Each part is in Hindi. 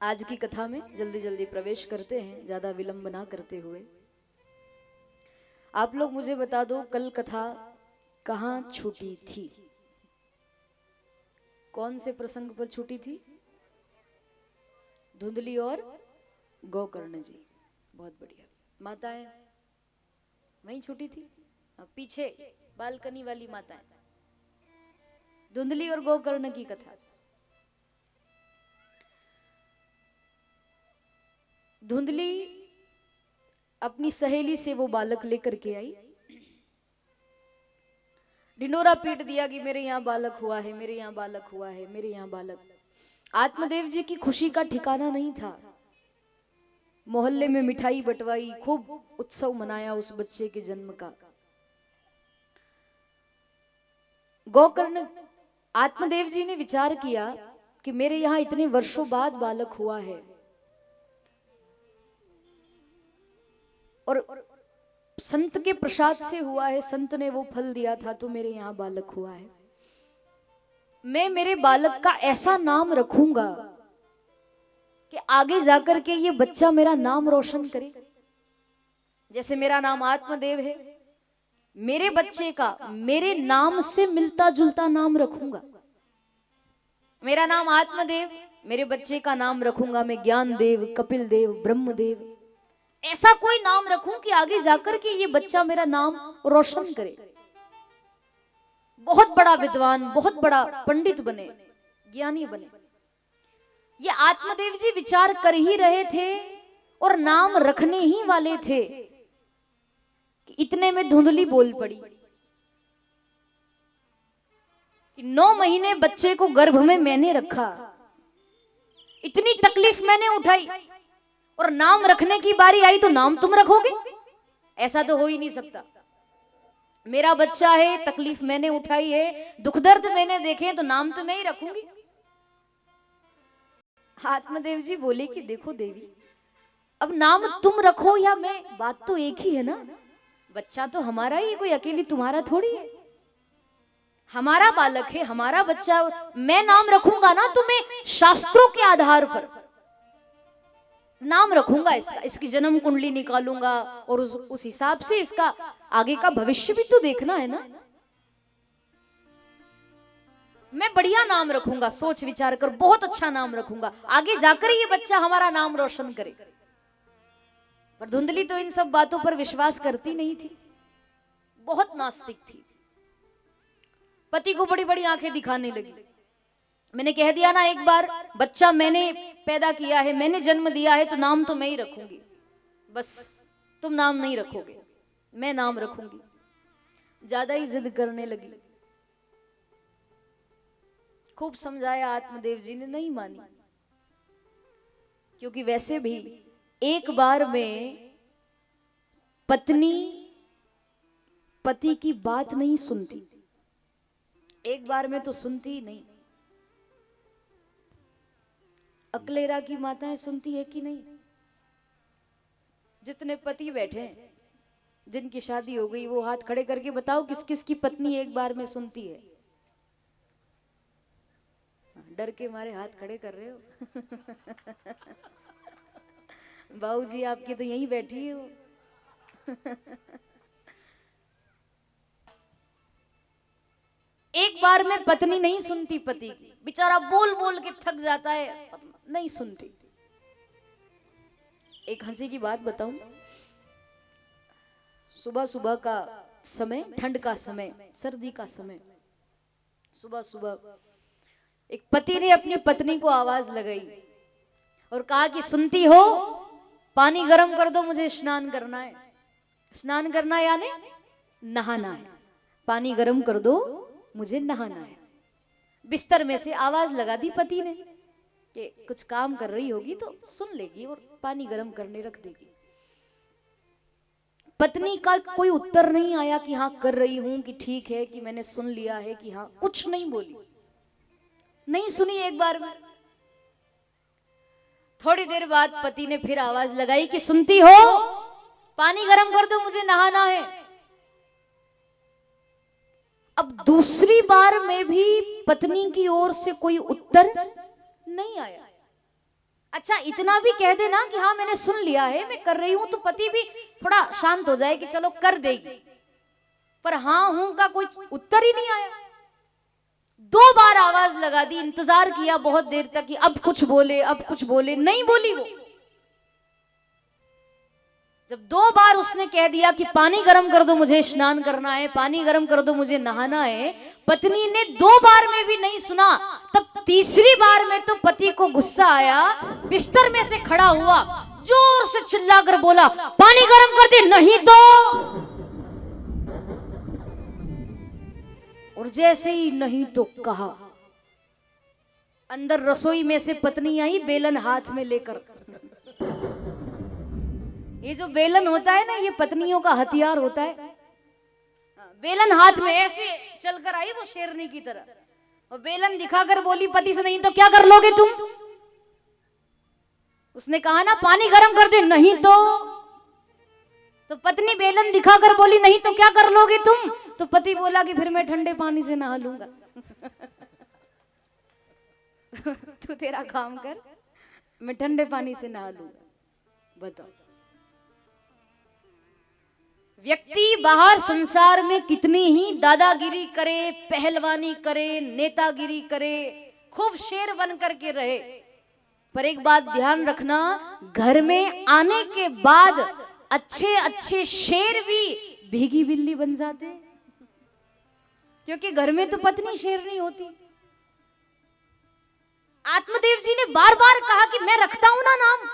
आज की कथा में जल्दी जल्दी प्रवेश करते हैं, ज्यादा विलंब ना करते हुए। आप लोग मुझे बता दो, कल कथा कहाँ छूटी थी? कौन से प्रसंग पर छूटी थी? धुंधली और गोकर्ण जी। बहुत बढ़िया। माताएं वहीं छूटी थी, पीछे बालकनी वाली माताएं। धुंधली और गोकर्ण की कथा। धुंधली अपनी सहेली से वो बालक लेकर के आई, ढिंडोरा पीट दिया कि मेरे यहाँ बालक हुआ है, मेरे यहाँ बालक हुआ है, मेरे यहाँ बालक। आत्मदेव जी की खुशी का ठिकाना नहीं था। मोहल्ले में मिठाई बंटवाई, खूब उत्सव मनाया उस बच्चे के जन्म का। गोकर्ण, आत्मदेव जी ने विचार किया कि मेरे यहाँ इतने वर्षों बाद बालक हुआ है और संत के प्रसाद से हुआ है, संत ने वो फल दिया था, तो मेरे यहाँ बालक हुआ है। मैं मेरे बालक का ऐसा नाम रखूंगा कि आगे जाकर के ये बच्चा मेरा नाम रोशन करे। जैसे मेरा नाम आत्मदेव है, मेरे बच्चे का मेरे नाम से मिलता जुलता नाम रखूंगा। मेरा नाम आत्मदेव, मेरे बच्चे का नाम रखूंगा मैं ज्ञान देव, कपिल देव, ब्रह्मदेव। ऐसा कोई नाम रखूं कि आगे जाकर के ये बच्चा मेरा नाम रोशन करे, बहुत बड़ा विद्वान, बहुत बड़ा पंडित बने, ज्ञानी बने। ये आत्मदेव जी विचार कर ही रहे थे और नाम रखने ही वाले थे कि इतने में धुंधली बोल पड़ी कि 9 महीने बच्चे को गर्भ में मैंने रखा, इतनी तकलीफ मैंने उठाई, और नाम रखने की बारी आई तो नाम तुम रखोगे? ऐसा तो हो ही नहीं सकता। मेरा बच्चा है, तकलीफ मैंने उठाई है, दुख दर्द मैंने देखे, तो नाम तो मैं ही रखूंगी। आत्मदेव जी बोले कि देखो देवी, अब नाम तुम रखो या मैं, बात तो एक ही है ना। बच्चा तो हमारा ही, कोई अकेली तुम्हारा थोड़ी है। हमारा बालक है, हमारा बच्चा, मैं नाम रखूंगा ना तो मैं शास्त्रों के आधार पर नाम रखूंगा इसका, इसकी जन्म कुंडली निकालूंगा और उस हिसाब से इसका आगे का भविष्य भी तो देखना है ना। मैं बढ़िया नाम रखूंगा, सोच विचार कर बहुत अच्छा नाम रखूंगा, आगे जाकर ये बच्चा हमारा नाम रोशन करे। पर धुंधली तो इन सब बातों पर विश्वास करती नहीं थी, बहुत नास्तिक थी। पति को बड़ी बड़ी आंखें दिखाने लगी। मैंने कह दिया ना एक बार, बच्चा मैंने पैदा किया है, मैंने जन्म दिया है, तो नाम तो मैं ही रखूंगी, बस तुम नाम नहीं रखोगे, मैं नाम रखूंगी। ज्यादा ही जिद करने लगी। खूब समझाया आत्मदेव जी ने, नहीं मानी। क्योंकि वैसे भी एक बार में पत्नी पति की बात नहीं सुनती, एक बार में तो सुनती ही नहीं। अकलेरा की माताएं सुनती है कि नहीं? जितने पति बैठे हैं, जिनकी शादी हो गई, वो हाथ खड़े करके बताओ किस किस की पत्नी एक बार में सुनती है? डर के मारे हाथ खड़े कर रहे हो। बाबू जी आपकी तो यहीं बैठी है वो। एक बार में पत्नी नहीं सुनती पति की, बेचारा बोल बोल के थक जाता है, नहीं सुनती। एक हंसी की बात बताऊं, सुबह सुबह का समय, ठंड का समय, सर्दी का समय, सुबह सुबह एक पति ने अपनी पत्नी को आवाज लगाई और कहा कि सुनती हो, पानी गर्म कर दो, मुझे स्नान करना है। स्नान करना यानी नहाना है, पानी गर्म कर दो, मुझे नहाना है। बिस्तर में से आवाज लगा दी पति ने कि कुछ काम कर रही होगी तो सुन लेगी और पानी गर्म करने रख देगी। पत्नी का कोई उत्तर नहीं आया कि हाँ कर रही हूं, कि ठीक है, कि मैंने सुन लिया है, कि हाँ, कुछ नहीं बोली, नहीं सुनी एक बार में। थोड़ी देर बाद पति ने फिर आवाज लगाई कि सुनती हो, पानी गर्म कर दो, मुझे नहाना है। अब दूसरी बार में भी पत्नी की ओर से कोई उत्तर नहीं आया। अच्छा इतना भी कह देना कि हाँ मैंने सुन लिया है, मैं कर रही हूं, तो पति भी थोड़ा शांत हो जाए कि चलो कर देगी। पर हाँ हूं का कोई उत्तर ही नहीं आया। 2 बार आवाज लगा दी, इंतजार किया बहुत देर तक कि अब कुछ बोले, अब कुछ बोले, नहीं बोली वो। जब 2 बार उसने कह दिया कि पानी गर्म कर दो, मुझे स्नान करना है, पानी गर्म कर दो, मुझे नहाना है, पत्नी ने 2 बार में भी नहीं सुना। तब तीसरी बार में तो पति को गुस्सा आया, बिस्तर में से खड़ा हुआ, जोर से चिल्लाकर बोला, पानी गर्म कर दे, नहीं तो। और जैसे ही नहीं तो कहा, अंदर रसोई में से पत्नी आई बेलन हाथ में लेकर। ये जो बेलन होता है ना, ये पत्नियों का हथियार होता है। बेलन हाथ में ऐसे चलकर आई वो शेरनी की तरह, और बेलन दिखाकर बोली पति से, नहीं तो क्या कर लोगे तुम। उसने कहा ना पानी गर्म कर दे, नहीं तो पत्नी बेलन दिखाकर बोली, नहीं तो क्या कर लोगे तुम। तो पति बोला कि फिर मैं ठंडे पानी से नहा लूंगा। तू तेरा काम कर, मैं ठंडे पानी से नहा लूंगा। बताओ, व्यक्ति बाहर संसार में कितनी ही दादागिरी करे, पहलवानी करे, नेतागिरी करे, खूब शेर बन करके रहे, पर एक बात ध्यान रखना, घर में आने के बाद अच्छे अच्छे शेर भी भीगी बिल्ली बन जाते, क्योंकि घर में तो पत्नी शेर नहीं होती। आत्मदेव जी ने बार बार कहा कि मैं रखता हूं ना नाम,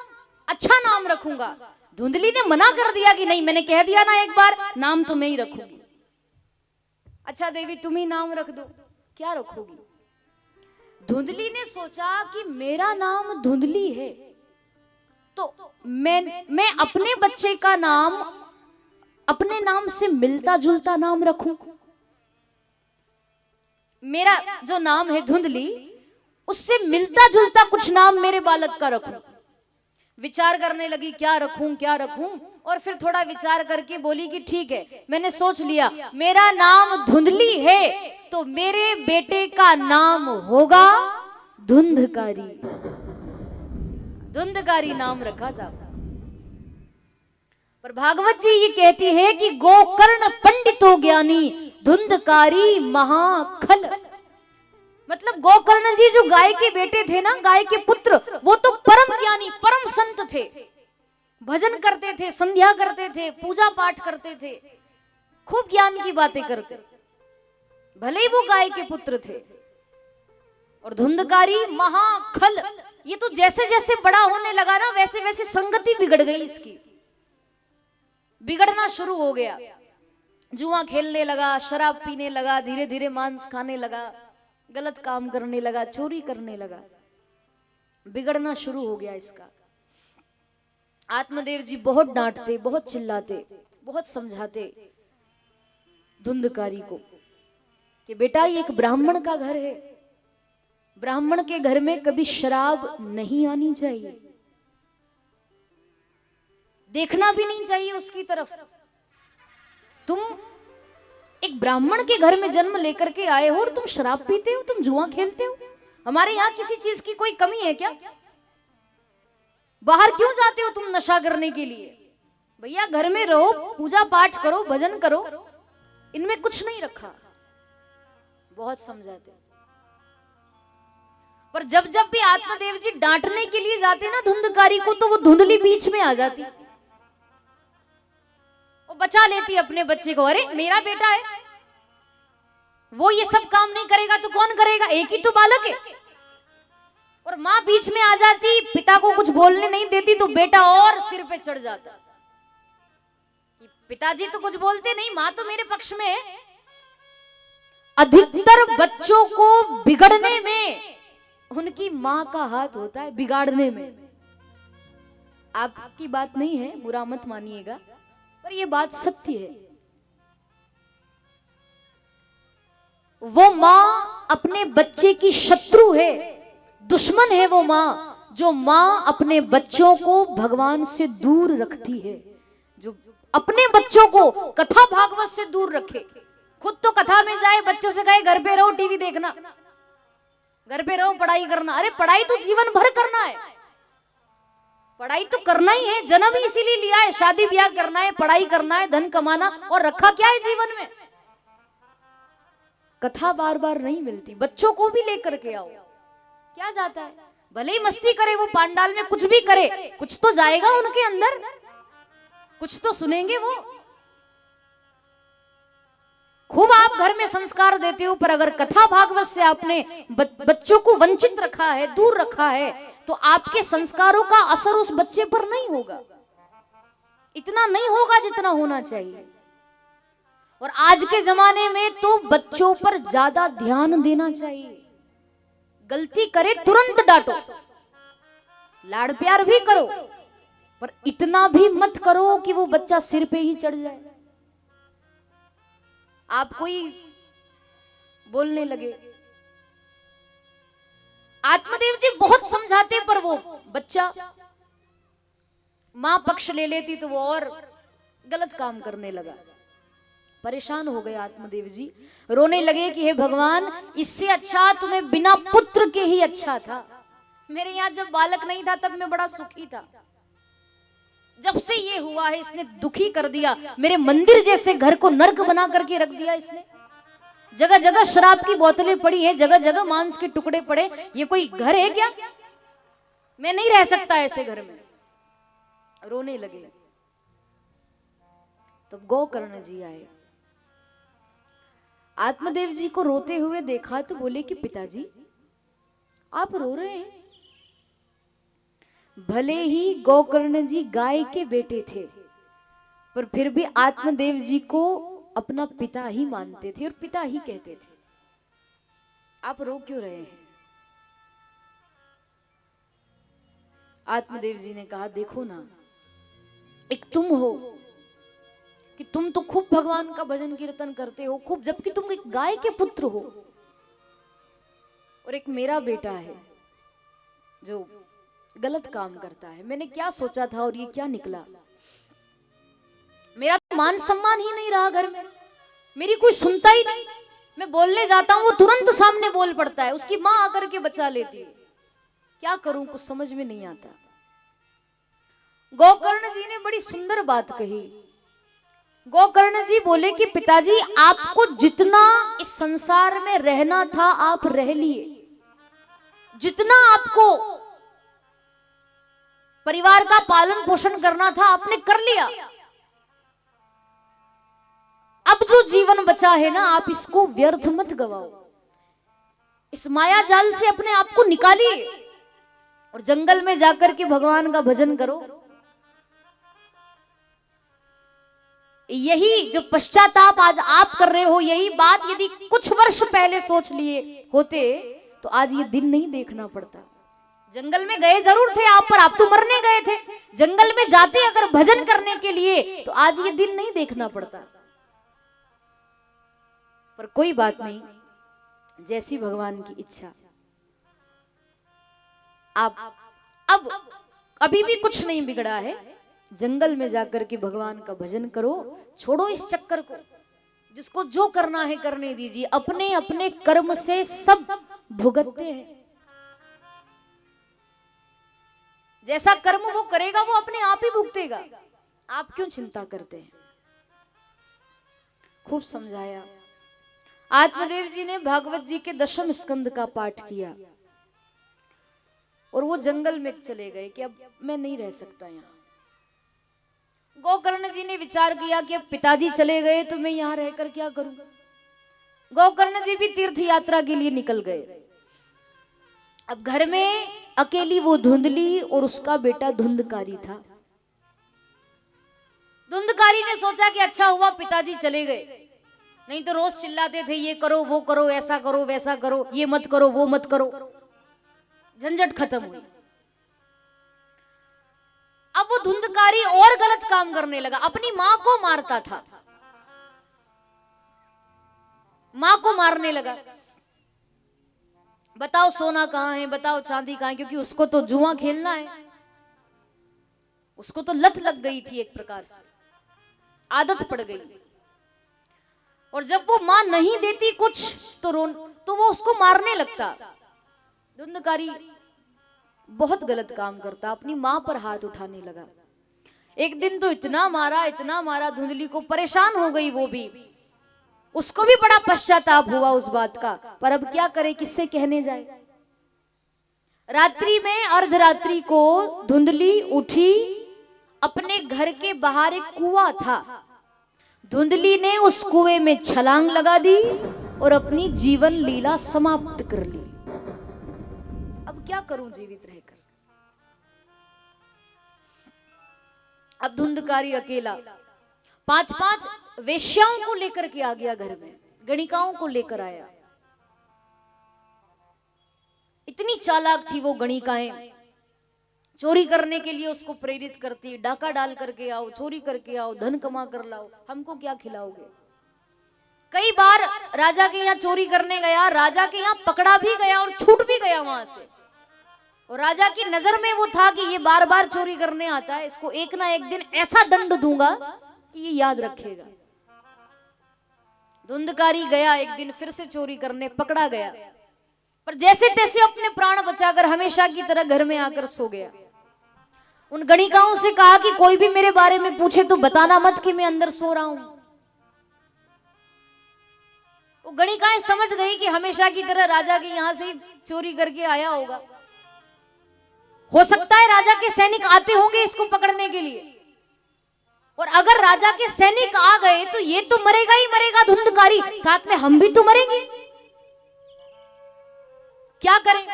अच्छा नाम रखूंगा। धुंधली ने मना कर दिया कि नहीं, मैंने कह दिया ना एक बार, नाम तो मैं ही रखूंगी। अच्छा देवी तुम ही नाम रख दो, क्या रखोगी। धुंधली ने सोचा कि मेरा नाम धुंधली है, तो मैं अपने बच्चे का नाम अपने नाम से मिलता जुलता नाम रखूं। मेरा जो नाम है धुंधली, उससे मिलता जुलता कुछ नाम मेरे बालक का रखूं। विचार करने लगी क्या रखूं क्या रखूं, और फिर थोड़ा विचार करके बोली कि ठीक है, मैंने सोच लिया, मेरा नाम धुंधली है तो मेरे बेटे का नाम होगा धुंधकारी। धुंधकारी नाम रखा साहब। पर भागवत जी ये कहती है कि गोकर्ण पंडितो ज्ञानी, धुंधकारी महाखल। मतलब गोकर्ण जी जो गाय के बेटे थे ना, गाय के पुत्र, वो तो परम ज्ञानी परम संत थे, भजन करते थे, संध्या करते थे, पूजा पाठ करते थे, खूब ज्ञान की बातें करते, भले ही वो गाय के पुत्र थे। और धुंधकारी महाखल, ये तो जैसे जैसे बड़ा होने लगा ना, वैसे वैसे संगति बिगड़ गई इसकी, बिगड़ना शुरू हो गया। जुआ खेलने लगा, शराब पीने लगा, धीरे धीरे मांस खाने लगा, गलत काम करने लगा, चोरी करने लगा, बिगड़ना शुरू हो गया इसका। आत्मदेव जी बहुत डांटते, बहुत चिल्लाते, बहुत समझाते धुंधकारी को कि बेटा ये एक ब्राह्मण का घर है, ब्राह्मण के घर में कभी शराब नहीं आनी चाहिए, देखना भी नहीं चाहिए उसकी तरफ। तुम एक ब्राह्मण के घर में जन्म लेकर के आए हो और तुम शराब पीते हो, तुम जुआ खेलते हो। हमारे यहाँ किसी चीज की कोई कमी है क्या? बाहर क्यों जाते हो तुम नशा करने के लिए? भैया घर में रहो, पूजा पाठ करो, भजन करो, इनमें कुछ नहीं रखा। बहुत समझाते, पर जब जब भी आत्मदेव जी डांटने के लिए जाते ना धुंधकारी को, तो वो धुंधली बीच में आ जाती, वो बचा लेती अपने बच्चे को। अरे मेरा बेटा है, वो ये सब काम नहीं करेगा तो कौन करेगा, एक ही तो बालक है। और माँ बीच में आ जाती, पिता को कुछ बोलने नहीं देती, तो बेटा और सिर पे चढ़ जाता कि पिताजी तो कुछ बोलते नहीं, माँ तो मेरे पक्ष में है। अधिकतर बच्चों को बिगड़ने में उनकी माँ का हाथ होता है, बिगाड़ने में। आपकी बात नहीं है, बुरा मत मानिएगा, पर यह बात सत्य है। वो माँ अपने बच्चे की शत्रु है, दुश्मन है वो माँ, जो माँ अपने बच्चों को भगवान से दूर रखती है, जो अपने बच्चों को कथा भागवत से दूर रखे, खुद तो कथा में जाए, बच्चों से कहे घर पे रहो टीवी देखना, घर पे रहो पढ़ाई करना। अरे पढ़ाई तो जीवन भर करना है, पढ़ाई तो करना ही है, जन्म ही इसीलिए लिया है, शादी ब्याह करना है, पढ़ाई करना है, धन कमाना, और रखा क्या है जीवन में? कथा बार बार नहीं मिलती, बच्चों को भी लेकर के आओ, क्या जाता है? भले ही मस्ती करे वो पांडाल में, कुछ भी करे, कुछ तो जाएगा उनके अंदर, कुछ तो सुनेंगे वो। खूब आप घर में संस्कार देते हो, पर अगर कथा भागवत से आपने बच्चों को वंचित रखा है, दूर रखा है, तो आपके संस्कारों का असर उस बच्चे पर नहीं होगा, इतना नहीं होगा जितना होना चाहिए। और आज के जमाने में तो बच्चों पर ज्यादा ध्यान देना चाहिए। गलती करे तुरंत डांटो, लाड़ प्यार भी करो, पर इतना भी मत करो कि वो बच्चा सिर पे ही चढ़ जाए, आप कोई बोलने लगे। आत्मदेव जी बहुत समझाते, पर वो बच्चा मां पक्ष ले लेती तो वो और गलत काम करने लगा। परेशान हो गए आत्मदेव जी, रोने लगे कि हे भगवान, इससे अच्छा तुम्हें बिना पुत्र के ही अच्छा था। मेरे यहाँ जब बालक नहीं था तब मैं बड़ा सुखी था, जब से ये हुआ है इसने दुखी कर दिया, मेरे मंदिर जैसे घर को नर्क बना करके रख दिया इसने। जगह जगह शराब की बोतलें पड़ी हैं, जगह जगह मांस के टुकड़े पड़े, ये कोई घर है क्या? मैं नहीं रह सकता ऐसे घर में। रोने लगे। तब गोकर्ण जी आए, आत्मदेव जी को रोते हुए देखा तो बोले कि पिताजी आप रो रहे हैं। भले ही गोकर्ण जी गाय के बेटे थे, पर फिर भी आत्मदेव जी को अपना पिता ही मानते थे और पिता ही कहते थे। आप रो क्यों रहे हैं? आत्मदेव जी ने कहा, देखो ना, एक तुम हो कि तुम तो खूब भगवान का भजन कीर्तन करते हो खूब, जबकि तुम एक गाय के पुत्र हो, और एक मेरा बेटा है जो गलत काम करता है। मैंने क्या सोचा था और ये क्या निकला? मेरा तो मान सम्मान ही नहीं रहा घर में, मेरी कोई सुनता ही नहीं। मैं बोलने जाता हूं वो तुरंत सामने बोल पड़ता है, उसकी मां आकर के बचा लेती है। क्या करूं, कुछ समझ में नहीं आता। गोकर्ण जी ने बड़ी सुंदर बात कही। गोकर्ण जी बोले कि पिताजी आपको जितना इस संसार में रहना था आप रह लिए, जितना आपको परिवार का पालन पोषण करना था आपने कर लिया। अब जो जीवन बचा है ना, आप इसको व्यर्थ मत गवाओ, इस माया जाल से अपने आप को निकालिए और जंगल में जाकर के भगवान का भजन करो। यही जो पश्चाताप आज आप कर रहे हो, यही बात यदि कुछ वर्ष पहले सोच लिए होते तो आज ये दिन नहीं देखना पड़ता। जंगल में गए जरूर थे आप, पर आप तो मरने गए थे। जंगल में जाते अगर भजन करने के लिए तो आज ये दिन नहीं देखना पड़ता। पर कोई बात नहीं, जैसी भगवान की इच्छा। आप अब अभी भी कुछ नहीं बिगड़ा है, जंगल में जाकर के भगवान का भजन करो, छोड़ो इस चक्कर को। जिसको जो करना है करने दीजिए, अपने अपने कर्म से सब भुगतते हैं। जैसा कर्म वो करेगा वो अपने आप ही भुगतेगा, आप क्यों चिंता करते हैं? खूब समझाया। आत्मदेव जी ने भागवत जी के 10वें स्कंद का पाठ किया और वो जंगल में चले गए कि अब मैं नहीं रह सकता यहाँ। गोकर्ण जी ने विचार किया कि अब पिताजी चले गए तो मैं यहाँ रहकर क्या करूंगा। गोकर्ण जी भी तीर्थ यात्रा के लिए निकल गए। अब घर में अकेली वो धुंधली और उसका बेटा धुंधकारी था। धुंधकारी ने सोचा कि अच्छा हुआ पिताजी चले गए, नहीं तो रोज चिल्लाते थे ये करो वो करो, ऐसा करो वैसा करो, ये मत करो वो मत करो। झंझट खत्म हुई। अब वो धुंधकारी और गलत काम करने लगा, अपनी मां को मारता था, मां को मारने लगा। बताओ सोना कहां है, बताओ चांदी कहां है, क्योंकि उसको तो जुआ खेलना है, उसको तो लत लग गई थी, एक प्रकार से आदत पड़ गई। और जब वो मां नहीं देती कुछ तो वो उसको मारने लगता। धुंधकारी बहुत गलत काम करता, अपनी मां पर हाथ उठाने लगा। एक दिन तो इतना मारा धुंधली को, परेशान हो गई वो भी, उसको भी बड़ा पश्चाताप हुआ उस बात का, पर अब क्या करे, किससे कहने जाए। रात्रि में अर्धरात्रि को धुंधली उठी, अपने घर के बाहर एक कुआं था, धुंधली ने उस कुएं में छलांग लगा दी और अपनी जीवन लीला समाप्त कर ली। अब क्या करूं जीवित रहकर। अब धुंधकारी अकेला 5-5 वेश्याओं को लेकर के आ गया घर में, गणिकाओं को लेकर आया। इतनी चालाक थी वो गणिकाएं, चोरी करने के लिए उसको प्रेरित करती, डाका डाल करके आओ, चोरी करके आओ, धन कमा कर लाओ, हमको क्या खिलाओगे। कई बार राजा के यहाँ चोरी करने गया, राजा के यहाँ पकड़ा भी गया और छूट भी गया वहां से, और राजा की नजर में वो था कि ये बार बार चोरी करने आता है, इसको एक ना एक दिन ऐसा दंड दूंगा कि ये याद रखेगा। धुंधकारी गया एक दिन फिर से चोरी करने, पकड़ा गया, पर जैसे तैसे अपने प्राण बचाकर हमेशा की तरह घर में आकर सो गया। उन गणिकाओं से कहा कि कोई भी मेरे बारे में पूछे तो बताना मत कि मैं अंदर सो रहा हूं। वो गणिकाएं समझ गई कि हमेशा की तरह राजा के यहां से चोरी करके आया होगा, हो सकता है राजा के सैनिक आते होंगे इसको पकड़ने के लिए, और अगर राजा के सैनिक आ गए तो ये तो मरेगा ही मरेगा धुंधकारी, साथ में हम भी तो मरेंगे, क्या करें।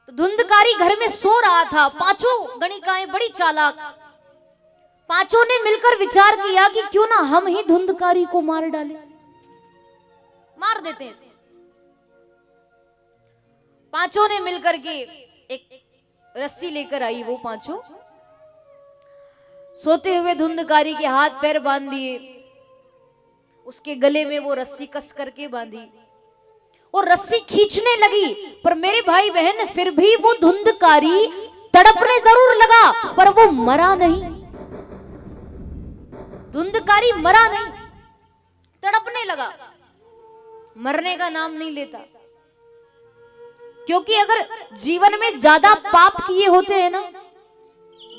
तो धुंधकारी घर में सो रहा था, पांचों गणिकाएं बड़ी चालाक, पांचों ने मिलकर विचार किया कि क्यों ना हम ही धुंधकारी को मार डालें, मार देते हैं इसे। पांचों ने मिलकर के एक रस्सी लेकर आई, वो पांचों सोते हुए धुंधकारी के हाथ पैर बांध दिए, उसके गले में वो रस्सी कस करके बांधी और रस्सी खींचने लगी, पर मेरे भाई बहन फिर भी वो धुंधकारी तड़पने जरूर लगा, पर वो मरा नहीं। धुंधकारी मरा नहीं, तड़पने लगा, मरने का नाम नहीं लेता। क्योंकि अगर जीवन में ज्यादा पाप किए होते हैं ना,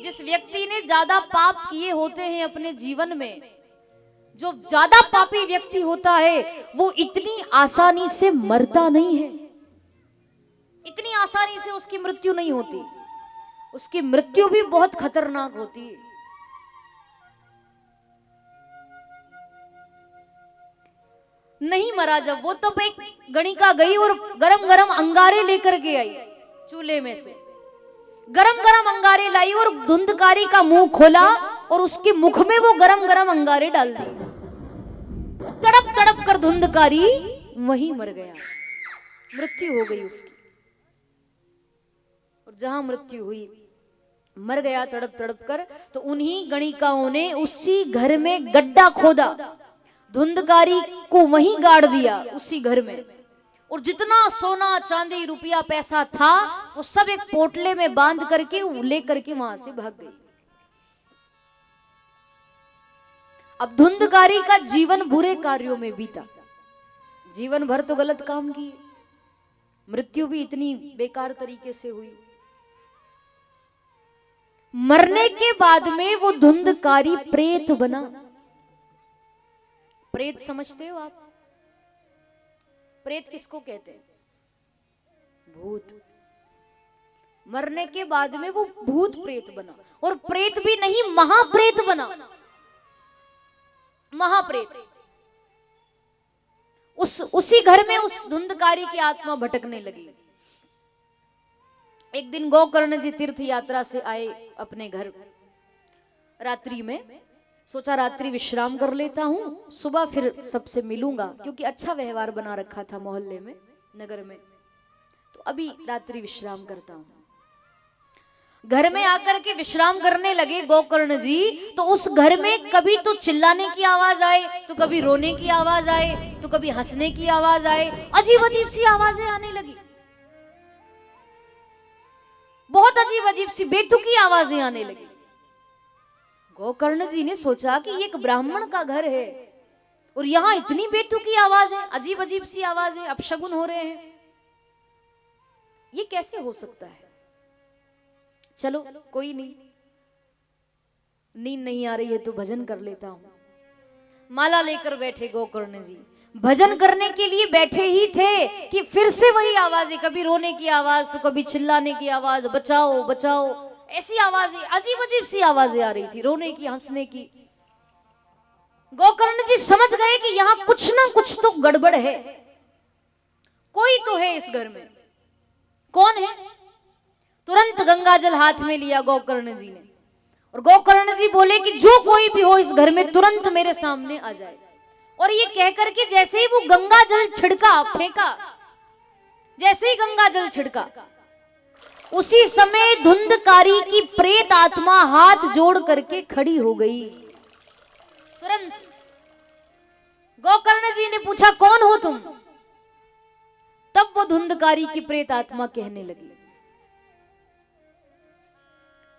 जिस व्यक्ति ने ज्यादा पाप किए होते हैं अपने जीवन में, जो ज्यादा पापी व्यक्ति होता है वो इतनी आसानी से मरता नहीं है, इतनी आसानी से उसकी मृत्यु नहीं होती, उसकी मृत्यु भी बहुत खतरनाक होती है। नहीं मरा जब वो, तब एक गणिका गई और गरम गरम अंगारे लेकर के आई, चूल्हे में से गरम गरम अंगारे लाई और धुंधकारी का मुंह खोला और उसके मुख में वो गरम गरम अंगारे डाल दिए। तड़प तड़प कर धुंधकारी वहीं मर गया, मृत्यु हो गई उसकी। और जहां मृत्यु हुई, मर गया तड़प तड़प कर, तो उन्हीं गणिकाओं ने उसी घर में गड्ढा खोदा, धुंधकारी को वहीं गाड़ दिया उसी घर में, और जितना सोना चांदी रुपया पैसा था वो सब एक पोटले में बांध करके लेकर के वहां से भाग गई। अब धुंधकारी का जीवन बुरे कार्यों में बीता, जीवन भर तो गलत काम किए, मृत्यु भी इतनी बेकार तरीके से हुई। मरने के बाद में वो धुंधकारी प्रेत बना। प्रेत समझते हो आप? प्रेत किसको कहते हैं? भूत। मरने के बाद में वो भूत प्रेत बना, और प्रेत भी नहीं महाप्रेत बना, महाप्रेत। उसी घर में उस धुंधकारी की आत्मा भटकने लगी। एक दिन गोकर्ण जी तीर्थ यात्रा से आए अपने घर, रात्रि में सोचा रात्रि विश्राम कर लेता हूं, सुबह फिर सबसे मिलूंगा, क्योंकि अच्छा व्यवहार बना रखा था मोहल्ले में, नगर में, तो अभी रात्रि विश्राम करता हूं। घर में आकर के विश्राम करने लगे गोकर्ण जी, तो उस घर में कभी तो चिल्लाने की आवाज आए, तो कभी रोने की आवाज आए, तो कभी हंसने की आवाज आए, अजीब अजीब सी आवाजें आने लगी, बहुत अजीब अजीब सी बेतुकी आवाजें आने लगी। गोकर्ण जी ने सोचा कि ये एक ब्राह्मण का घर है और यहां इतनी बेतुकी आवाजें, अजीब अजीब सी आवाजें, अपशगुन हो रहे हैं। ये कैसे हो सकता है? चलो कोई नहीं, नींद नहीं आ रही है तो भजन कर लेता हूं। माला लेकर बैठे गोकर्ण जी, भजन करने के लिए बैठे ही थे कि फिर से वही आवाजें, कभी रोने की आवाज तो कभी चिल्लाने की आवाज, बचाओ बचाओ, ऐसी आवाजें, अजीब अजीब सी आवाजें आ रही थी, रोने की, हंसने की। गोकर्ण जी समझ गए कि यहां कुछ ना कुछ तो गड़बड़ है, कोई तो है इस घर में। कौन है? तुरंत गंगा जल हाथ में लिया गोकर्ण जी ने, और गोकर्ण जी बोले कि जो कोई भी हो इस घर में तुरंत मेरे सामने आ जाए। और ये कहकर के जैसे ही वो गंगा जल छिड़का, फेंका, जैसे ही गंगा जल छिड़का, उसी समय धुंधकारी की प्रेत आत्मा हाथ जोड़ करके खड़ी हो गई। तुरंत गोकर्ण जी ने पूछा, कौन हो तुम? तब वो धुंधकारी की प्रेत आत्मा कहने लगी।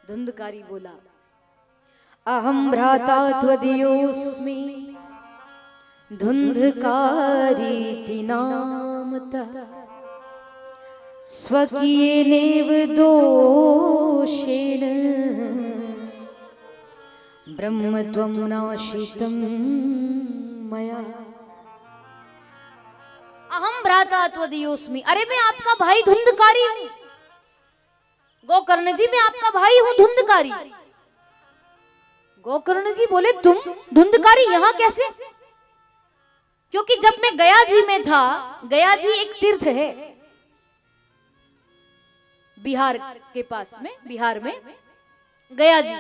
धुंधकारी बोला, अहम भ्राता त्वदीयोऽस्मि धुंधकारीति नामतः स्वकीयेनेव दोषेण ब्रह्मत्वं नाशितं मया। अहम भ्राता त्वदीयोऽस्मि, अरे मैं आपका भाई धुंधकारी हूं। गोकर्ण जी, मैं आपका भाई हूं धुंधकारी। गोकर्ण जी बोले, तुम धुंधकारी यहां कैसे? क्योंकि जब मैं गया जी में था, गया जी एक तीर्थ है बिहार के पास में, बिहार में गया जी,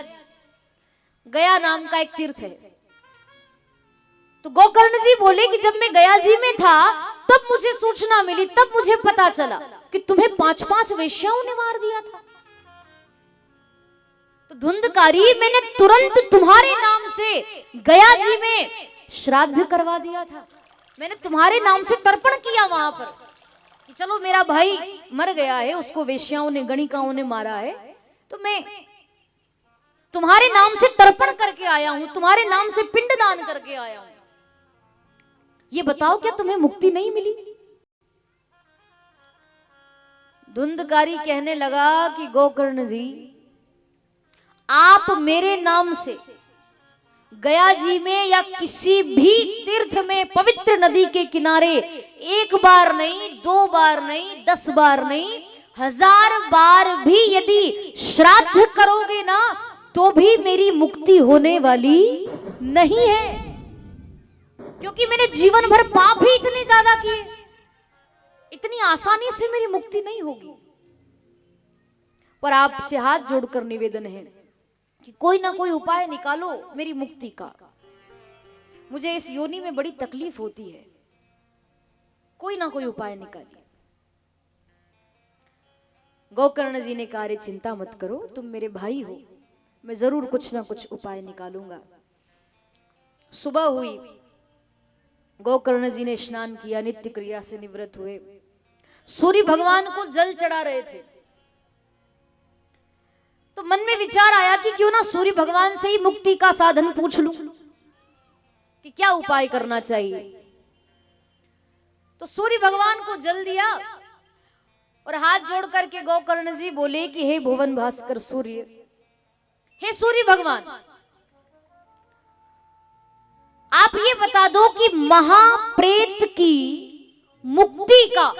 गया नाम का एक तीर्थ है। तो गोकर्ण जी बोले कि जब मैं गया जी में था तब मुझे सूचना मिली, तब मुझे पता चला कि तुम्हें 5-5 वेश्याओं ने मार दिया था। तो धुंधकारी, मैंने तुरंत तुम्हारे नाम से गया जी में श्राद्ध करवा दिया था। मैंने तुम्हारे नाम से तर्पण किया वहां पर कि चलो मेरा भाई मर गया है, उसको वेश्याओं ने, गणिकाओं ने मारा है, तो मैं तुम्हारे नाम से तर्पण करके आया हूं, तुम्हारे नाम से पिंडदान करके आया हूं। ये बताओ, क्या तुम्हें मुक्ति नहीं मिली? धुंधकारी कहने लगा कि गोकर्ण जी, आप मेरे नाम से गया जी में या किसी भी तीर्थ में, पवित्र नदी के किनारे, एक बार नहीं, 2 बार नहीं, 10 बार नहीं, 1000 बार भी यदि श्राद्ध करोगे ना तो भी मेरी मुक्ति होने वाली नहीं है, क्योंकि मैंने जीवन भर पाप ही इतने ज्यादा किए, इतनी आसानी से मेरी मुक्ति नहीं होगी। पर आपसे हाथ जोड़कर निवेदन है कि कोई ना कोई उपाय निकालो मेरी मुक्ति का। मुझे इस योनि में बड़ी तकलीफ होती है, कोई ना कोई उपाय निकालिए। गोकर्ण जी ने कहा, चिंता मत करो, तुम मेरे भाई हो, मैं जरूर कुछ ना कुछ उपाय निकालूंगा। सुबह हुई, गोकर्ण जी ने स्नान किया, नित्य क्रिया से निवृत्त हुए, सूर्य भगवान को जल चढ़ा रहे थे। तो मन में विचार आया कि क्यों ना सूर्य भगवान से ही मुक्ति का साधन पूछ लूं कि क्या उपाय करना चाहिए। तो सूर्य भगवान को जल दिया और हाथ जोड़ करके गोकर्ण जी बोले कि हे भुवन भास्कर सूर्य, हे सूर्य भगवान, आप ये बता दो कि महाप्रेत की मुक्ति का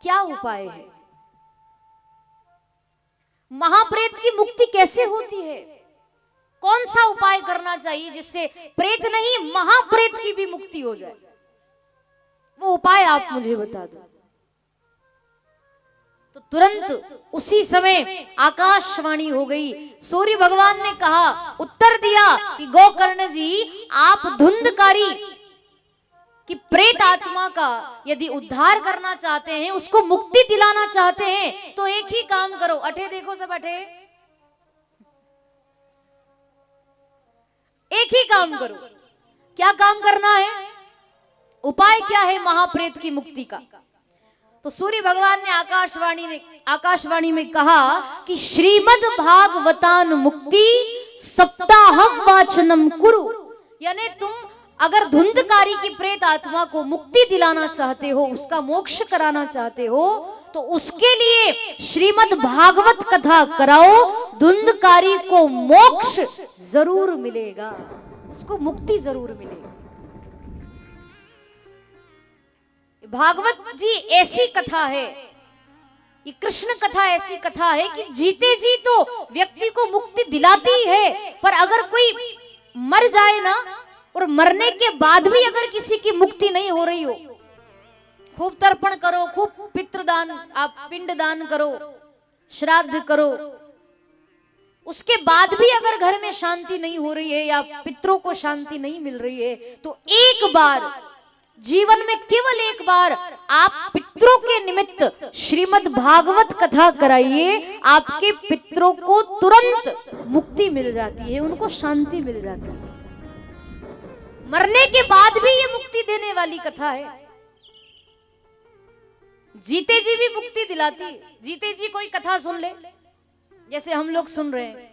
क्या उपाय है? महाप्रेत की मुक्ति कैसे होती है? कौन सा उपाय करना चाहिए जिससे प्रेत नहीं, महाप्रेत की भी मुक्ति हो जाए? वो उपाय आप मुझे बता दो। तो तुरंत उसी समय आकाशवाणी हो गई। सूर्य भगवान ने कहा, उत्तर दिया कि गोकर्ण जी, आप धुंधकारी कि प्रेत आत्मा का यदि उद्धार करना चाहते हैं, उसको मुक्ति दिलाना चाहते हैं, तो एक ही काम करो। अठे देखो सब, अठे एक ही काम करो। क्या काम करना है? उपाय क्या है महाप्रेत की मुक्ति का? तो सूर्य भगवान ने आकाशवाणी में कहा कि श्रीमद् भागवतान मुक्ति सप्ताहम वाचनम कुरु, यानी तुम अगर धुंधकारी की प्रेत आत्मा को मुक्ति दिलाना चाहते हो, उसका मोक्ष कराना चाहते हो, तो उसके लिए श्रीमद् भागवत कथा कराओ। धुंधकारी को मोक्ष जरूर मिलेगा, उसको मुक्ति जरूर मिलेगी। भागवत जी ऐसी कथा है, ये कृष्ण कथा ऐसी कथा है कि जीते जी तो व्यक्ति को मुक्ति दिलाती है, पर अगर कोई मर जाए ना, और मरने के बाद भी अगर किसी की मुक्ति नहीं हो रही हो, खूब तर्पण करो, खूब पितृदान, आप पिंड दान करो, श्राद्ध करो, उसके बाद भी अगर घर में शांति नहीं हो रही है या पितरों को शांति नहीं मिल रही है, तो एक बार जीवन में, केवल एक बार आप पितरों के निमित्त श्रीमद् भागवत कथा कराइए। आपके पितरों को तुरंत मुक्ति मिल जाती है, उनको शांति मिल जाती है। मरने के बाद भी ये मुक्ति देने वाली कथा है। जीते जी भी मुक्ति दिलाती है। जीते जी कोई कथा सुन ले, जैसे हम लोग सुन रहे हैं,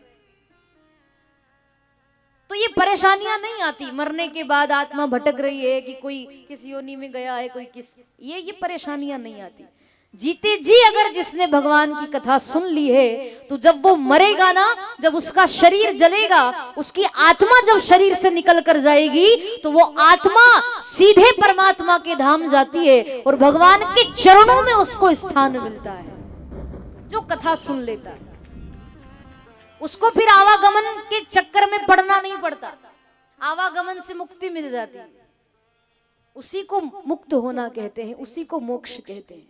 तो ये परेशानियां नहीं आती। मरने के बाद आत्मा भटक रही है कि कोई किस योनि में गया है, कोई किस, ये परेशानियां नहीं आती। जीते जी अगर जिसने भगवान की कथा सुन ली है, तो जब वो मरेगा ना, जब उसका शरीर जलेगा, उसकी आत्मा जब शरीर से निकल कर जाएगी, तो वो आत्मा सीधे परमात्मा के धाम जाती है और भगवान के चरणों में उसको स्थान मिलता है। जो कथा सुन लेता है उसको फिर आवागमन के चक्कर में पड़ना नहीं पड़ता, आवागमन से मुक्ति मिल जाती है। उसी को मुक्त होना कहते हैं, उसी को मोक्ष कहते हैं,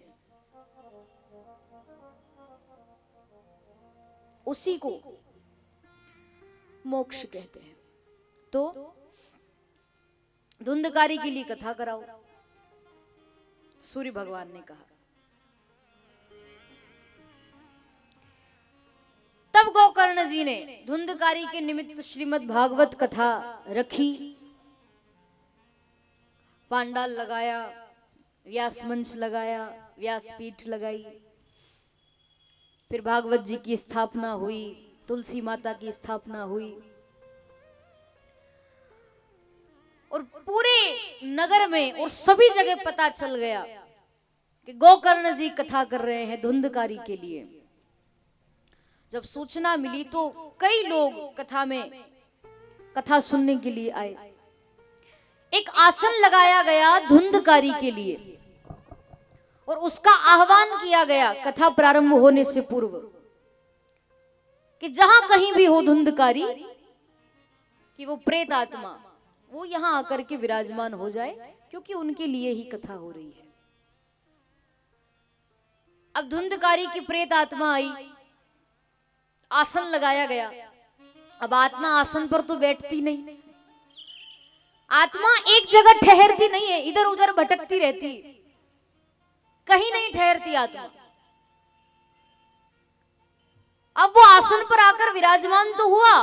उसी को मोक्ष कहते हैं। तो धुंधकारी के लिए कथा कराओ, सूर्य भगवान ने कहा। तब गोकर्ण जी ने धुंधकारी के निमित्त श्रीमद् भागवत कथा रखी, पांडाल लगाया, व्यास मंच लगाया, व्यासपीठ लगाई, फिर भागवत जी की स्थापना हुई, तुलसी माता की स्थापना हुई, और पूरे नगर में और सभी जगह पता चल गया कि गोकर्ण जी कथा कर रहे हैं धुंधकारी के लिए। जब सूचना मिली तो कई लोग कथा सुनने के लिए आए। एक आसन लगाया गया धुंधकारी के लिए और उसका आह्वान किया गया कथा प्रारंभ होने से पूर्व कि जहां कहीं भी हो धुंधकारी, कि वो प्रेत आत्मा वो यहां आकर के विराजमान हो जाए, क्योंकि उनके लिए ही कथा हो रही है। अब धुंधकारी की प्रेत आत्मा आई, आसन लगाया गया। अब आत्मा आसन पर तो बैठती नहीं, आत्मा एक जगह ठहरती नहीं है, इधर उधर भटकती रहती, कहीं नहीं ठहरती आत्मा। अब वो आसन पर आकर विराजमान तो हुआ,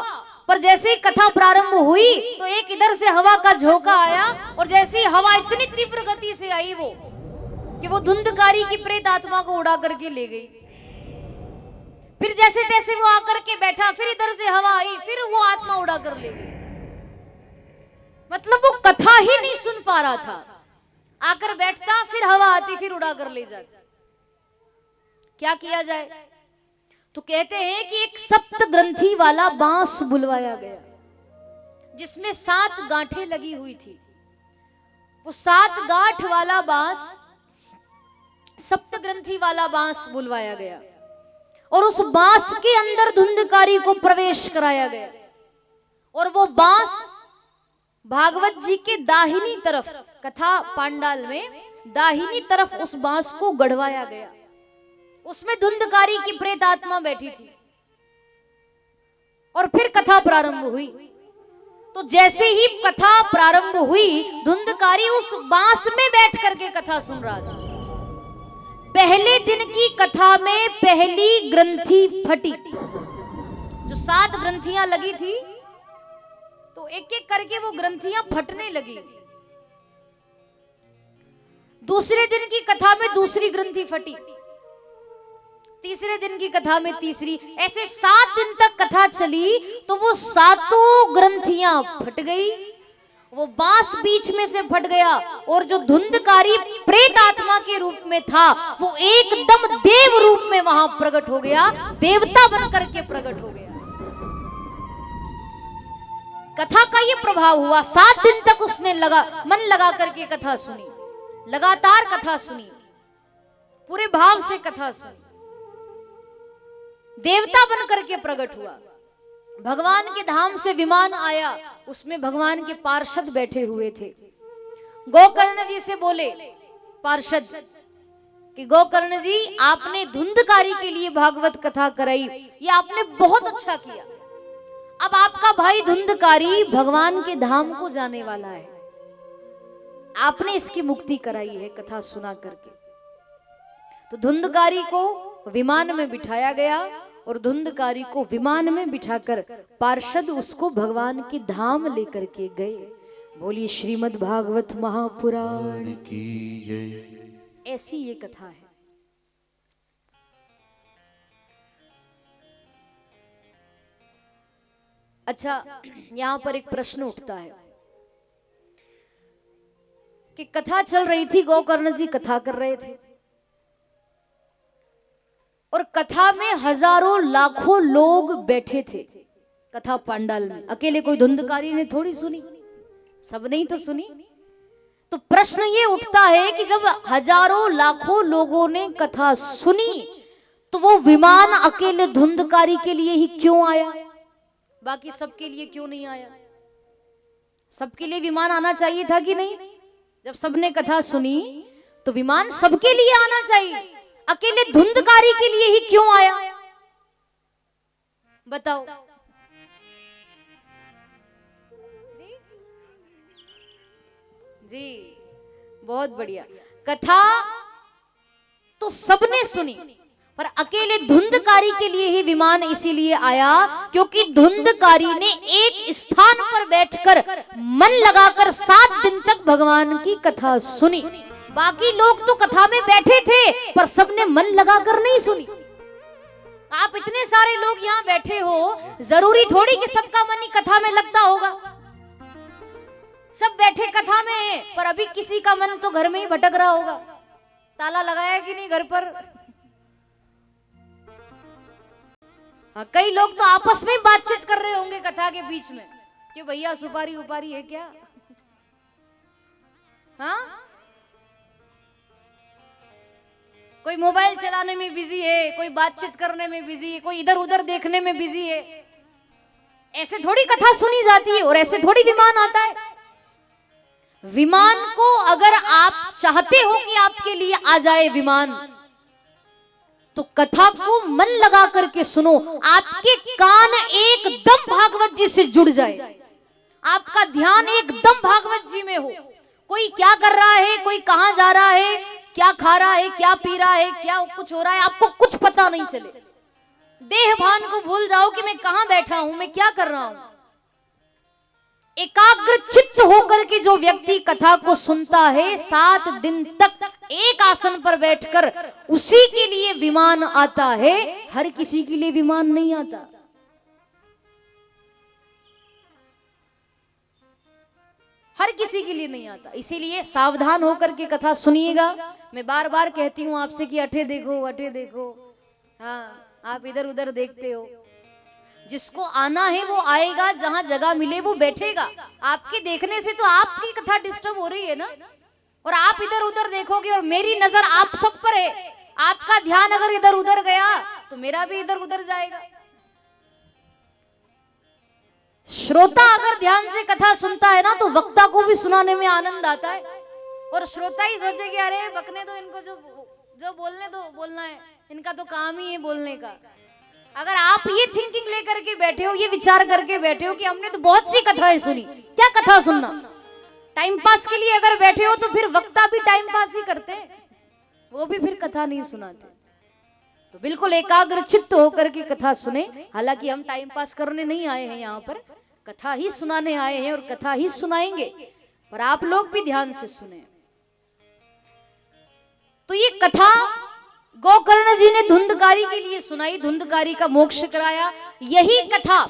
पर जैसे ही कथा प्रारंभ हुई तो एक इधर से हवा का झोंका आया, और जैसे ही हवा इतनी तीव्र गति से आई कि वो धुंधकारी की प्रेत आत्मा को उड़ा करके ले गई। फिर जैसे तैसे वो आकर के बैठा, फिर इधर से हवा आई, फिर वो आत्मा उड़ा कर ले गई। मतलब वो कथा ही नहीं सुन पा रहा था, आकर बैठता, फिर हवा आती, फिर उड़ा कर ले जाती। क्या किया जाए? तो कहते हैं कि एक सप्त ग्रंथि वाला बांस बुलवाया गया, जिसमें 7 गांठें लगी हुई थी। वो 7 गांठ वाला बांस, सप्त ग्रंथि वाला बांस बुलवाया गया, और उस बांस के अंदर धुंधकारी को प्रवेश कराया गया। और वो बांस भागवत जी के दाहिनी तरफ, कथा पांडाल में दाहिनी तरफ उस बांस को गड़वाया गया। उसमें धुंधकारी की प्रेत आत्मा बैठी थी, और फिर कथा प्रारंभ हुई। तो जैसे ही कथा प्रारंभ हुई, धुंधकारी उस बांस में बैठ करके कथा सुन रहा था। पहले दिन की कथा में पहली ग्रंथि फटी, जो 7 ग्रंथियां लगी थी, तो एक एक करके वो ग्रंथियां फटने लगी। दूसरे दिन की कथा में दूसरी ग्रंथि फटी, तीसरे दिन की कथा में तीसरी, ऐसे 7 दिन तक कथा चली। तो वो 7 ग्रंथियां फट गई, वो बांस बीच में से फट गया और जो धुंधकारी प्रेत आत्मा के रूप में था वो एकदम देव रूप में वहां प्रकट हो गया, देवता बनकर के प्रकट हो गया। कथा का ये प्रभाव हुआ। 7 दिन तक उसने मन लगा करके कथा सुनी, लगातार कथा सुनी, पूरे भाव से कथा सुनी, देवता बनकर के प्रकट हुआ। भगवान के धाम से विमान आया, उसमें भगवान के पार्षद बैठे हुए थे। गोकर्ण जी से बोले पार्षद कि गोकर्ण जी, आपने धुंधकारी के लिए भागवत कथा कराई, ये आपने बहुत अच्छा किया। अब आपका भाई धुंधकारी भगवान के धाम को जाने वाला है, आपने इसकी मुक्ति कराई है कथा सुना करके। तो धुंधकारी को विमान में बिठाया गया और धुंधकारी को विमान में बिठाकर पार्षद उसको भगवान के धाम लेकर के गए। बोलिए श्रीमद् भागवत महापुराण की। ऐसी ये कथा है। अच्छा, यहां पर एक प्रश्न उठता है कि कथा चल रही थी, गोकर्ण जी कथा कर रहे थे और कथा में हजारों लाखों लोग बैठे थे कथा पंडाल में। अकेले कोई धुंधकारी ने थोड़ी सुनी, सबने ही तो सुनी। तो प्रश्न ये उठता है कि जब हजारों लाखों लोगों ने कथा सुनी तो वो विमान अकेले धुंधकारी के लिए ही क्यों आया, बाकी सबके लिए क्यों नहीं आया? सबके लिए विमान आना चाहिए था कि नहीं? जब सबने कथा सुनी तो विमान सबके लिए आना चाहिए, अकेले धुंधकारी के लिए ही क्यों आया? बताओ जी। बहुत बढ़िया। कथा तो सबने सुनी पर अकेले धुंधकारी के लिए ही विमान इसीलिए आया क्योंकि धुंधकारी ने एक स्थान पर बैठकर मन लगाकर 7 दिन तक भगवान की कथा सुनी। बाकी लोग तो कथा में बैठे थे पर सबने मन लगाकर नहीं सुनी। आप इतने सारे लोग यहाँ बैठे हो, जरूरी थोड़ी कि सबका मन ही कथा में लगता होगा। सब बैठे कथा में पर अभी किसी का मन तो घर में ही भटक रहा होगा। ताला लगाया कि नहीं घर पर? हाँ, कई लोग तो आपस में बातचीत कर रहे होंगे कथा के बीच में कि भैया सुपारी उपारी है क्या? हाँ, कोई मोबाइल चलाने में बिजी है, कोई बातचीत करने में बिजी है, कोई इधर उधर देखने में बिजी है। ऐसे थोड़ी कथा सुनी जाती है और ऐसे थोड़ी विमान आता है। विमान को अगर आप चाहते हो कि आपके लिए आ जाए विमान, तो कथा को मन लगा करके सुनो। आपके कान एकदम भागवत जी से जुड़ जाए, आपका ध्यान एकदम भागवत जी में हो। कोई क्या कर रहा है, कोई कहां जा रहा है, क्या खा रहा है, क्या पी रहा है, क्या कुछ हो रहा है, आपको कुछ पता नहीं चले। देह भान को भूल जाओ कि मैं कहां बैठा हूं, मैं क्या कर रहा हूं। एकाग्र चित्त होकर के जो व्यक्ति कथा को सुनता है 7 दिन तक एक आसन पर बैठकर, उसी के लिए विमान आता है। हर किसी के लिए विमान नहीं आता। हर किसी के लिए नहीं आता। इसीलिए सावधान होकर के कथा सुनिएगा। मैं बार बार कहती हूं आपसे कि अठे देखो, अठे देखो। हाँ, आप इधर उधर देखते हो। जिसको आना है वो आएगा, जहां जगह मिले वो बैठेगा। आपके देखने से तो आपकी कथा डिस्टर्ब हो रही है ना, और आप इधर उधर देखोगे और मेरी नजर आप सब पर है। आपका ध्यान अगर इधर उधर गया तो मेरा भी इधर उधर जाएगा। श्रोता अगर ध्यान से कथा सुनता है ना तो वक्ता को भी सुनाने में आनंद आता है, और श्रोता ही सोचे कि अरे बकने दो इनको, जो बोलने दो, बोलना है, इनका तो काम ही है बोलने का। अगर आप ये थिंकिंग लेकर के बैठे हो, ये विचार करके बैठे हो कि हमने तो बहुत सी कथाएं सुनी, क्या कथा सुनना, टाइम पास के लिए अगर बैठे हो तो फिर वक्ता भी टाइम पास ही करते हैं, वो भी फिर कथा नहीं सुनाते। तो बिल्कुल एकाग्र चित्त होकर के कथा सुने। हालांकि हम टाइम पास करने नहीं आए हैं, यहाँ पर कथा ही सुनाने आए हैं और कथा ही सुनाएंगे, पर आप लोग भी ध्यान से सुने। तो ये कथा गोकर्ण जी ने धुंधकारी के लिए सुनाई, धुंधकारी का मोक्ष कराया। यही कथा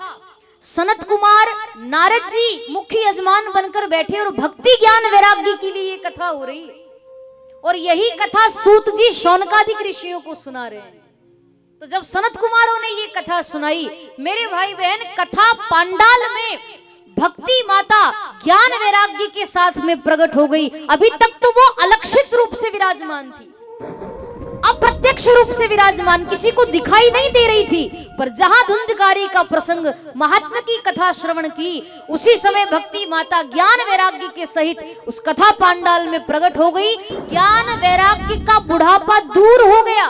सनत कुमार नारद जी मुख्य यजमान बनकर बैठे और भक्ति ज्ञान वैराग्य के लिए ये कथा हो रही है। और यही कथा सूत जी शौनकादिक ऋषियों को सुना रहे हैं। तो जब सनत कुमारों ने ये कथा सुनाई, मेरे भाई बहन, कथा पांडाल में भक्ति माता ज्ञान वैराग्य के साथ में प्रकट हो गई। अभी तक तो वो अलक्षित रूप से विराजमान थी, अप्रत्यक्ष रूप से विराजमान, किसी को दिखाई नहीं दे रही थी। पर जहां धुंधकारी का प्रसंग, महात्मा की कथा श्रवण की, उसी समय भक्ति माता ज्ञान वैराग्य के सहित उस कथा पांडाल में प्रकट हो गई। ज्ञान वैराग्य का बुढ़ापा दूर हो गया,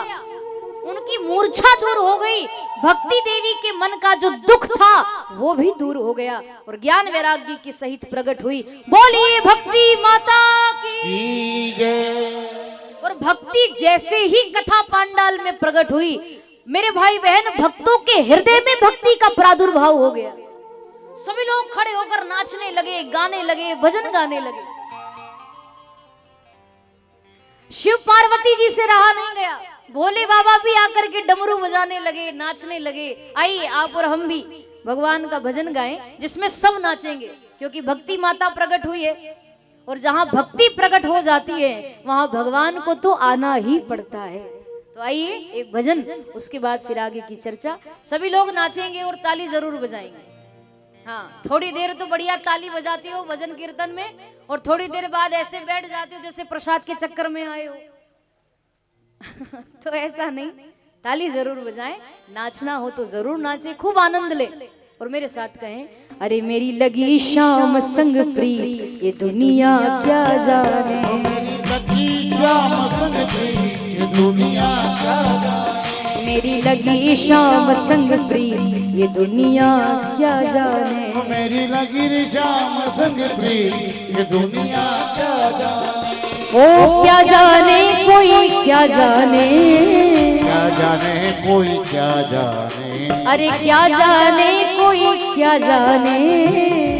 उनकी मूर्छा दूर हो गई, भक्ति देवी के मन का जो दुख था वो भी दूर हो गया और ज्ञान वैराग्य के सहित प्रकट हुई। बोलिए भक्ति माता की जय। और भक्ति जैसे ही कथा पांडाल में प्रकट हुई, मेरे भाई बहन, भक्तों के हृदय में भक्ति का प्रादुर्भाव हो गया। सभी लोग खड़े होकर नाचने लगे, गाने लगे, भजन गाने लगे। शिव पार्वती जी से रहा नहीं गया, भोले बाबा भी आकर के डमरू बजाने लगे, नाचने लगे। आइए आप और हम भी भगवान का भजन गाएं जिसमें सब नाचेंगे, क्योंकि भक्ति माता प्रकट हुई है और जहां भक्ति प्रकट हो जाती है वहां भगवान को तो आना ही पड़ता है। तो आइए एक भजन, उसके बाद फिर आगे की चर्चा। सभी लोग नाचेंगे और ताली जरूर बजाएंगे। हाँ, थोड़ी देर तो बढ़िया ताली बजाते हो भजन कीर्तन में, और थोड़ी देर बाद ऐसे बैठ जाते हो जैसे प्रसाद के चक्कर में आए हो। तो ऐसा नहीं, ताली जरूर बजाएं, नाचना हो तो जरूर नाचे, खूब आनंद ले और मेरे साथ कहें, अरे मेरी लगी शाम संग प्रीत ये दुनिया क्या जाने, मेरी लगी शाम संग प्रीत ये दुनिया क्या जाने, मेरी लगी शाम संग प्रीत ये दुनिया क्या जाने, मेरी लगी शाम संग प्रीत ये दुनिया क्या जाने। ओ क्या जाने कोई क्या जाने, क्या जाने कोई क्या जाने, अरे क्या जाने कोई क्या जाने,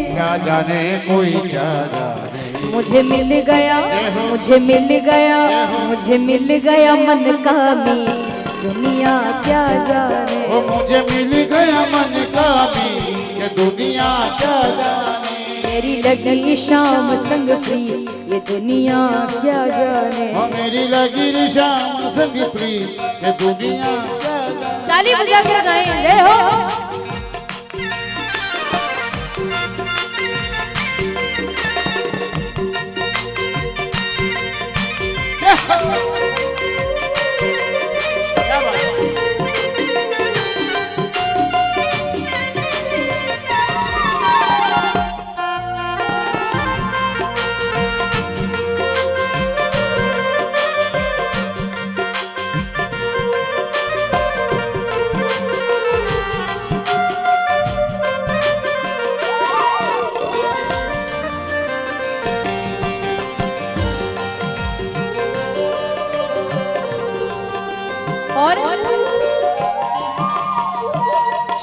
क्या जाने कोई क्या जाने। मुझे मिल गया, मुझे मिल गया, मुझे मिल गया मन का मीत दुनिया क्या जाने, ओ मुझे मिल गया मन का मीत दुनिया क्या जाने, मेरी लगी शाम संग प्रीत ये दुनिया क्या जाने, मेरी लगी शाम संग प्रीत ये दुनिया क्या जाने। ताली बजा कर गाएं, जय हो।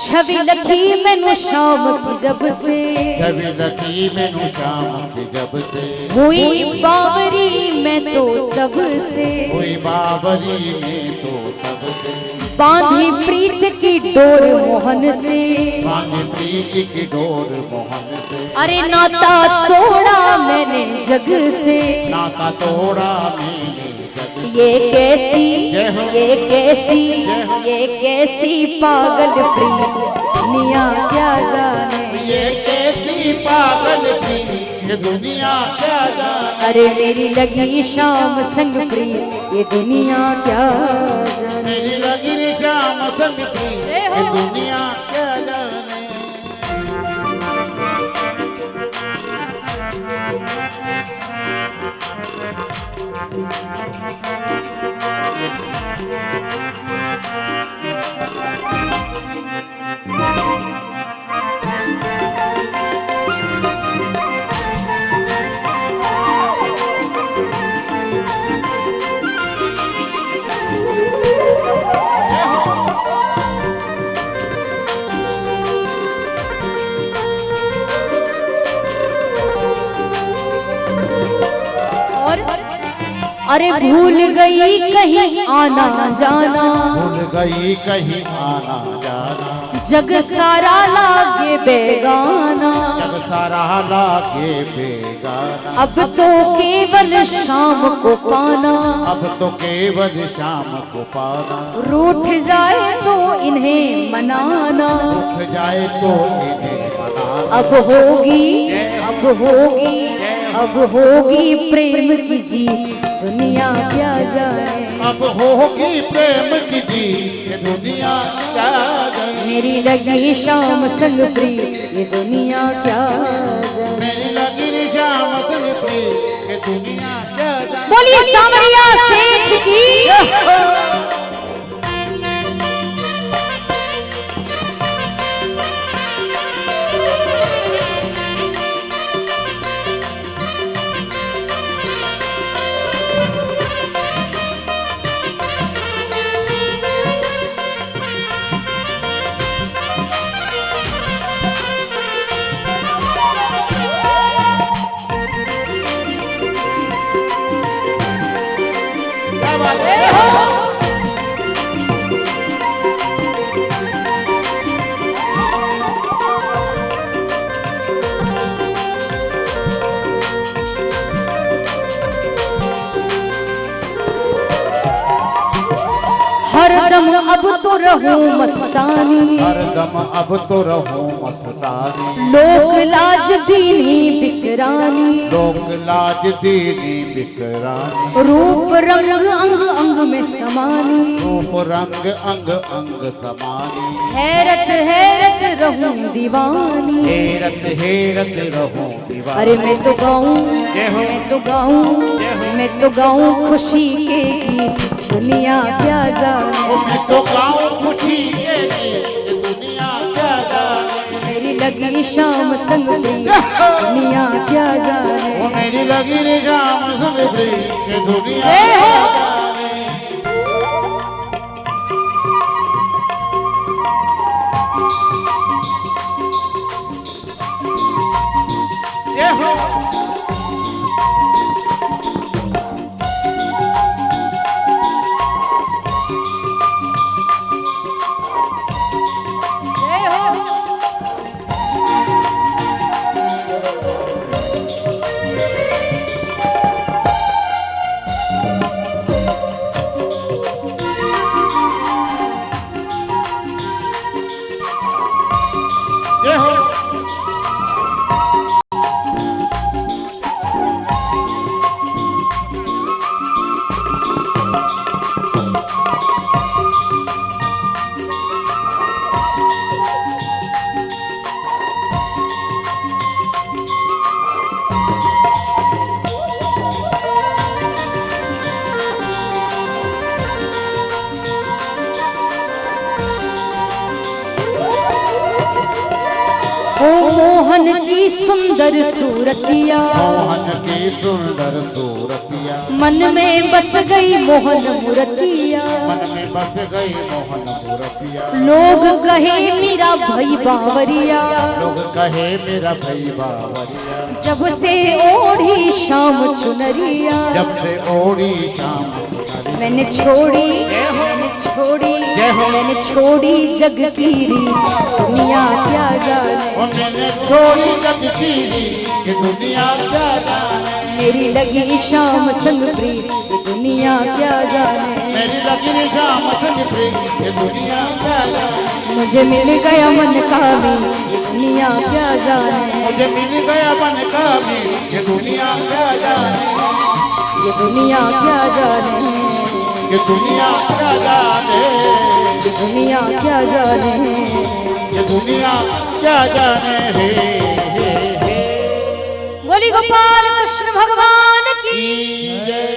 छवि लगी मैनू शाम की जब से, छवि लगी मैनू शाम की जब से, हुई बावरी मैं तो तब से, हुई बावरी मैं तो तब से, बांधी प्रीत की डोर मोहन से, बांधी प्रीत की डोर मोहन से, अरे नाता तोड़ा मैंने जग से, नाता तोड़ा मैंने, ये कैसी, ये कैसी, ये कैसी पागल प्रीत दुनिया क्या जाने, ये कैसी पागल प्रीत ये दुनिया क्या जाने, अरे मेरी लगी शाम संग प्रीत ये दुनिया क्या जाने, मेरी लगी शाम संग प्रीत ये दुनिया क्या जाने। अरे भूल गई कहीं आना जाना, भूल गई कहीं आना जाना, जग सारा लागे बेगाना, जग सारा लागे बेगाना। अब तो केवल शाम को पाना, अब तो केवल शाम को पाना। रूठ जाए तो इन्हें मनाना, उठ जाए तो इन्हें मनाना। अब होगी, अब होगी, अब होगी प्रेम की जीत, दुनिया क्या जाने। अब होगी प्रेम की जीत, ये दुनिया क्या जाने। मेरी लगी शाम संग प्रिय, ये दुनिया क्या जाने। मेरी लगी शाम संग प्रिय, ये दुनिया क्या जाने। बोलिए सामरिया सेठ की। हरदम अब तो रहूं मस्तानी, हरदम अब तो रहूं मस्तानी। लोक लाज दीनी बिसरानी, लोक लाज दीनी बिसरानी। रूप रंग अंग अंग में समानी, रूप रंग अंग अंग समानी। हैरत हैरत रहूं दीवानी। हेरत हेरत रहूं दीवानी। अरे मैं तो गाऊं, मैं तो गाऊं, मैं तो गाऊं खुशी के गीत, दुनिया क्या जाने। मैं तो गाऊं खुशी के गीत, ये दुनिया क्या जाने। मेरी लगी शाम संग प्रिय, दुनिया क्या जाने। वो मेरी लगी रे शाम संग प्रिय, ये दुनिया क्या जाने। ये हो ओ मोहन की सुंदर सूरतिया, मोहन की सुंदर सूरतिया। मन में बस गई मोहन मूर्तिया। मन में बस गई मोहन मूर्तिया। लोग कहे मेरा भाई बावरिया, लोग कहे मेरा भाई बावरिया। जब से ओढ़ी शाम चुनरिया, जब से ओढ़ी शाम चुनरिया। मैंने छोड़ी, मैंने छोड़ी, मैंने छोड़ी जग की रीत, दुनिया क्या जाने। और मैंने छोड़ी जग की रीत, कि दुनिया क्या जाने। मेरी लगी शाम संग प्रीत, दुनिया क्या जाने। मेरी लगी शाम संग प्रीत, ये दुनिया क्या जाने। मुझे मिल गया मन का भी, ये दुनिया क्या जाने। मुझे मिल गया मन का भी, ये दुनिया क्या जाने। ये दुनिया क्या जाने, ये दुनिया क्या जाने। ये दुनिया क्या जाने, ये दुनिया क्या जाने। हे बोली गोपाल कृष्ण भगवान की जय।